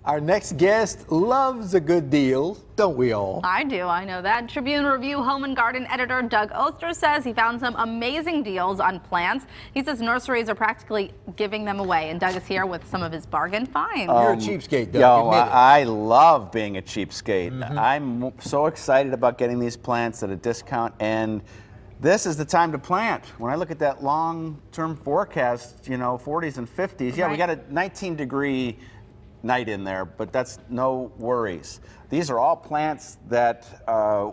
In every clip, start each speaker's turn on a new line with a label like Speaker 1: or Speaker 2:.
Speaker 1: Our next guest loves a good deal, don't we all?
Speaker 2: I do, I know that. Tribune Review Home and Garden editor Doug Oster says he found some amazing deals on plants. He says nurseries are practically giving them away, and Doug is here with some of his bargain finds.
Speaker 1: You're a cheapskate, Doug.
Speaker 3: Yo,
Speaker 1: admit it.
Speaker 3: I love being a cheapskate. I'm so excited about getting these plants at a discount, and this is the time to plant. When I look at that long-term forecast, you know, 40s and 50s, yeah, we got a 19-degree night in there, but that's no worries. These are all plants that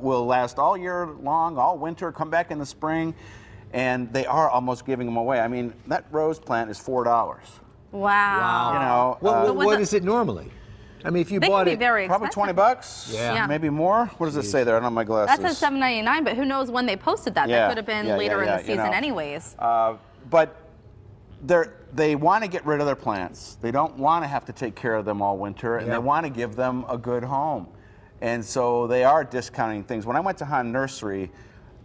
Speaker 3: will last all year long, all winter, come back in the spring, and they are almost giving them away. I mean, that rose plant is $4.
Speaker 2: Wow.
Speaker 3: You know,
Speaker 1: What is it normally? I mean, if you bought it,
Speaker 2: very
Speaker 3: probably
Speaker 2: expensive.
Speaker 3: $20.
Speaker 1: Yeah.
Speaker 3: Maybe more. What does it say there? I don't have my glasses.
Speaker 2: That says $7.99, but who knows when they posted that? That could have been later in the season, anyways.
Speaker 3: But they want to get rid of their plants. They don't want to have to take care of them all winter, and they want to give them a good home. And so they are discounting things. When I went to Hahn Nursery,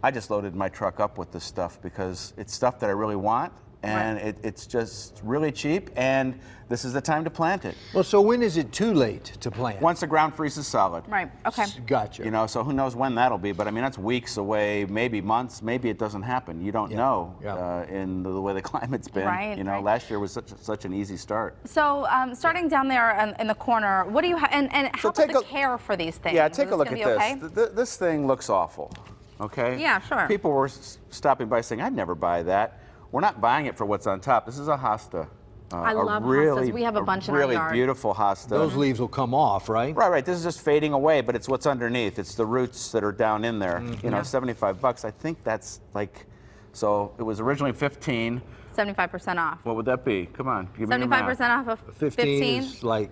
Speaker 3: I just loaded my truck up with this stuff because it's stuff that I really want, and it's just really cheap, and this is the time to plant it.
Speaker 1: well, so when is it too late to plant?
Speaker 3: Once the ground freezes solid.
Speaker 2: Right, okay.
Speaker 1: Gotcha.
Speaker 3: You know, so who knows when that'll be, but I mean, that's weeks away, maybe months, maybe it doesn't happen. You don't know in the way the climate's been.
Speaker 2: Right,
Speaker 3: you know, last year was such an easy start.
Speaker 2: So starting down there in the corner, what do you have, and how about the care for these things?
Speaker 3: Yeah, take a look at
Speaker 2: this.
Speaker 3: this. This thing looks awful, okay?
Speaker 2: Yeah, sure.
Speaker 3: People were stopping by saying, I'd never buy that. We're not buying it for what's on top. This is a Hosta.
Speaker 2: I love hostas. We have a bunch in our yard.
Speaker 3: Really beautiful Hosta.
Speaker 1: Those leaves will come off, right?
Speaker 3: Right. This is just fading away, but it's what's underneath. It's the roots that are down in there. You know, $75. I think that's like, so it was originally 15.
Speaker 2: 75% off.
Speaker 3: What would that be? Come on, give me your math.
Speaker 2: 75% off of
Speaker 1: 15 is like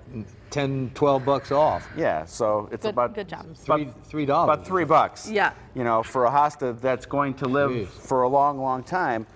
Speaker 1: 10, 12 bucks off.
Speaker 3: Yeah, so it's about
Speaker 2: good job.
Speaker 1: $3.
Speaker 3: About $3.
Speaker 2: Yeah.
Speaker 3: You know, for a hosta that's going to live for a long, long time.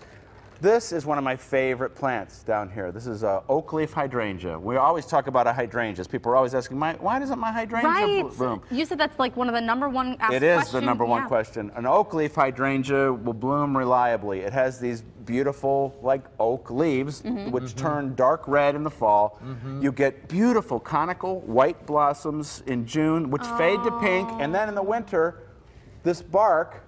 Speaker 3: This is one of my favorite plants down here. This is a oak leaf hydrangea. We always talk about a hydrangeas. People are always asking, why doesn't my hydrangea bloom?
Speaker 2: You said that's like one of the #1 asked questions.
Speaker 3: It is the #1 question. An oak leaf hydrangea will bloom reliably. It has these beautiful, like oak leaves, which turn dark red in the fall. You get beautiful conical white blossoms in June, which fade to pink, and then in the winter, this bark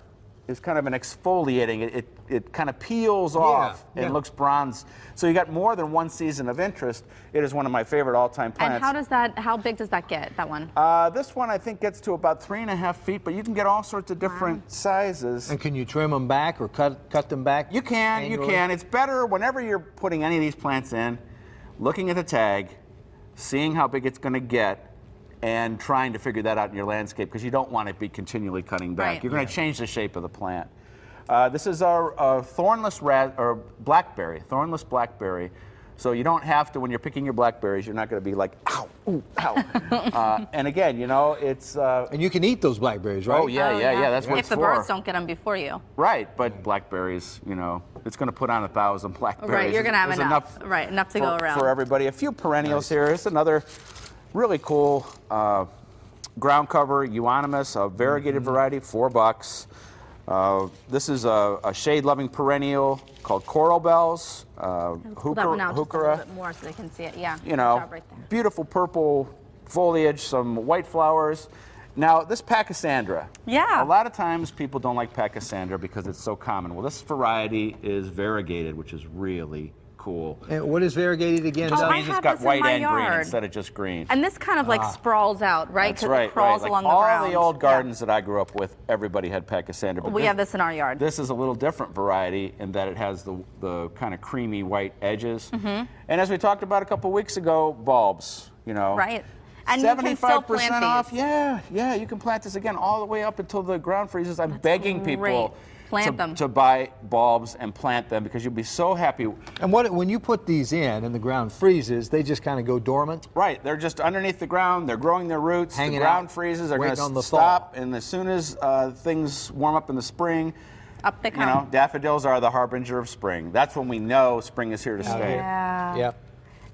Speaker 3: is kind of an exfoliating. It kind of peels off and looks bronze. So you got more than one season of interest. It is one of my favorite all-time plants.
Speaker 2: And how big does that get, that one?
Speaker 3: This one I think gets to about 3.5 feet, but you can get all sorts of different sizes.
Speaker 1: And can you trim them back or cut them back?
Speaker 3: You can, you can. It's better whenever you're putting any of these plants in, looking at the tag, seeing how big it's going to get, and trying to figure that out in your landscape, because you don't want to be continually cutting back. You're going to change the shape of the plant. This is our thornless blackberry, thornless blackberry. So you don't have to, when you're picking your blackberries, you're not going to be like, ow, ooh, ow. And again, you know, it's...
Speaker 1: and you can eat those blackberries, right?
Speaker 3: Oh, yeah, that's what it's for.
Speaker 2: If the birds don't get them before you.
Speaker 3: Right, but blackberries, you know, it's going to put on 1,000 blackberries.
Speaker 2: Right, you're going to have enough. Enough to go around.
Speaker 3: For everybody. A few perennials here. It's another really cool ground cover, euonymus, a variegated variety, $4. This is a shade-loving perennial called coral bells,
Speaker 2: pull that one out just a little bit more so they can see it. Yeah,
Speaker 3: you know,
Speaker 2: right there.
Speaker 3: Beautiful purple foliage, some white flowers. Now, this Pachysandra.
Speaker 2: Yeah.
Speaker 3: A lot of times people don't like Pachysandra because it's so common. Well, this variety is variegated, which is really cool.
Speaker 1: And what is variegated again?
Speaker 3: Just
Speaker 2: I
Speaker 3: means it's
Speaker 2: have
Speaker 3: got
Speaker 2: this in
Speaker 3: white
Speaker 2: my
Speaker 3: and green
Speaker 2: yard.
Speaker 3: instead of just green.
Speaker 2: And this kind of like sprawls out, right?
Speaker 3: That's right,
Speaker 2: it crawls
Speaker 3: right.
Speaker 2: along
Speaker 3: Like
Speaker 2: the
Speaker 3: all
Speaker 2: ground.
Speaker 3: the old gardens that I grew up with, everybody had Pachysandra. But
Speaker 2: We have this in our yard.
Speaker 3: This is a little different variety in that it has the kind of creamy white edges. And as we talked about a couple weeks ago, bulbs, you know.
Speaker 2: Right. And you can still plant
Speaker 3: off.
Speaker 2: these.
Speaker 3: Yeah, you can plant this again all the way up until the ground freezes. I'm begging people to buy bulbs and plant them because you'll be so happy.
Speaker 1: And when you put these in and the ground freezes, they just kind of go dormant?
Speaker 3: Right, they're just underneath the ground, they're growing their roots, the ground freezes, they're going to stop, and as soon as things warm up in the spring,
Speaker 2: up they come.
Speaker 3: You know, daffodils are the harbinger of spring. That's when we know spring is here to stay.
Speaker 2: Yeah.
Speaker 1: Yep.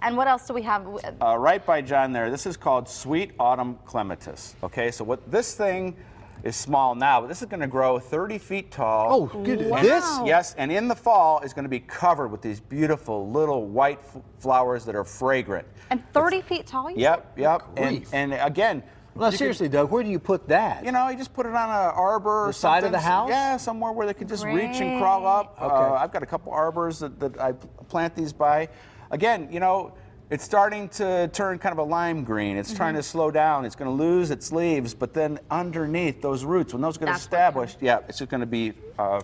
Speaker 2: And what else do we have?
Speaker 3: Right by John there, this is called Sweet Autumn Clematis. Okay, so what this thing is small now, but this is going to grow 30 feet tall.
Speaker 1: Oh, good.
Speaker 2: Wow.
Speaker 1: This?
Speaker 3: Yes, and in the fall is going to be covered with these beautiful little white flowers that are fragrant.
Speaker 2: And 30 feet tall, you said?
Speaker 3: Yep.
Speaker 1: Grief.
Speaker 3: And again,
Speaker 1: No,
Speaker 3: you
Speaker 1: seriously, Doug, where do you put that?
Speaker 3: you know, you just put it on an arbor or
Speaker 1: The side of
Speaker 3: something.
Speaker 1: the house?
Speaker 3: Yeah, somewhere where they can just reach and crawl up.
Speaker 1: Okay.
Speaker 3: I've got a couple arbors that I plant these by. Again, you know, it's starting to turn kind of a lime green. It's trying to slow down. It's going to lose its leaves, but then underneath those roots, when those get
Speaker 2: That's
Speaker 3: established, it's just going to be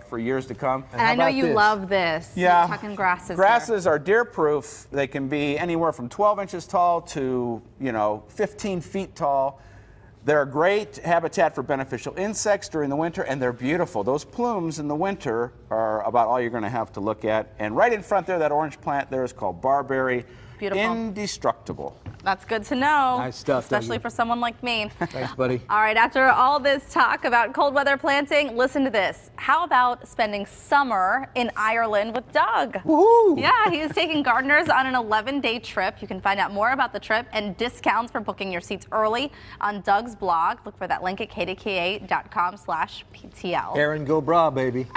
Speaker 3: for years to come.
Speaker 2: And I
Speaker 1: how
Speaker 2: know
Speaker 1: about
Speaker 2: you
Speaker 1: this?
Speaker 2: love this.
Speaker 3: Yeah.
Speaker 2: You're talking grasses.
Speaker 3: Grasses are deer-proof. They can be anywhere from 12 inches tall to, 15 feet tall. They're a great habitat for beneficial insects during the winter, and they're beautiful. Those plumes in the winter are about all you're going to have to look at. And right in front there, that orange plant there is called barberry.
Speaker 2: Beautiful.
Speaker 3: Indestructible.
Speaker 2: That's good to know.
Speaker 1: Nice stuff,
Speaker 2: especially
Speaker 1: Dougie.
Speaker 2: for someone like me.
Speaker 1: Thanks, buddy.
Speaker 2: All right, after all this talk about cold weather planting, listen to this. How about spending summer in Ireland with Doug?
Speaker 1: Woohoo!
Speaker 2: Yeah, he is taking gardeners on an 11-day trip. You can find out more about the trip and discounts for booking your seats early on Doug's blog. Look for that link at kdka.com/PTL.
Speaker 1: Aaron, go bra, baby.